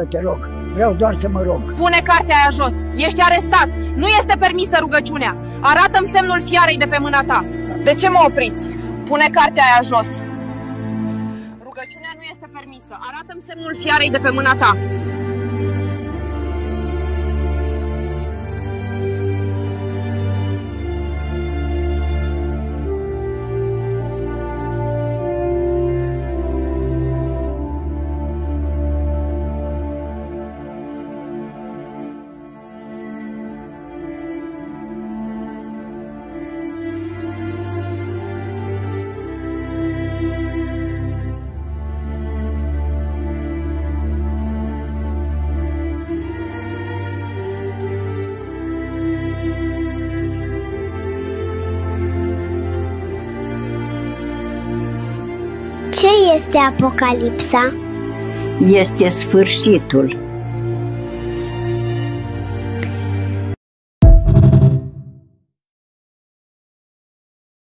Te rog, vreau doar să mă rog. Pune cartea aia jos, ești arestat, nu este permisă rugăciunea. Arată-mi semnul fiarei de pe mâna ta. De ce mă opriți? Pune cartea aia jos. Rugăciunea nu este permisă, arată-mi semnul fiarei de pe mâna ta. Ce este Apocalipsa? Este sfârșitul.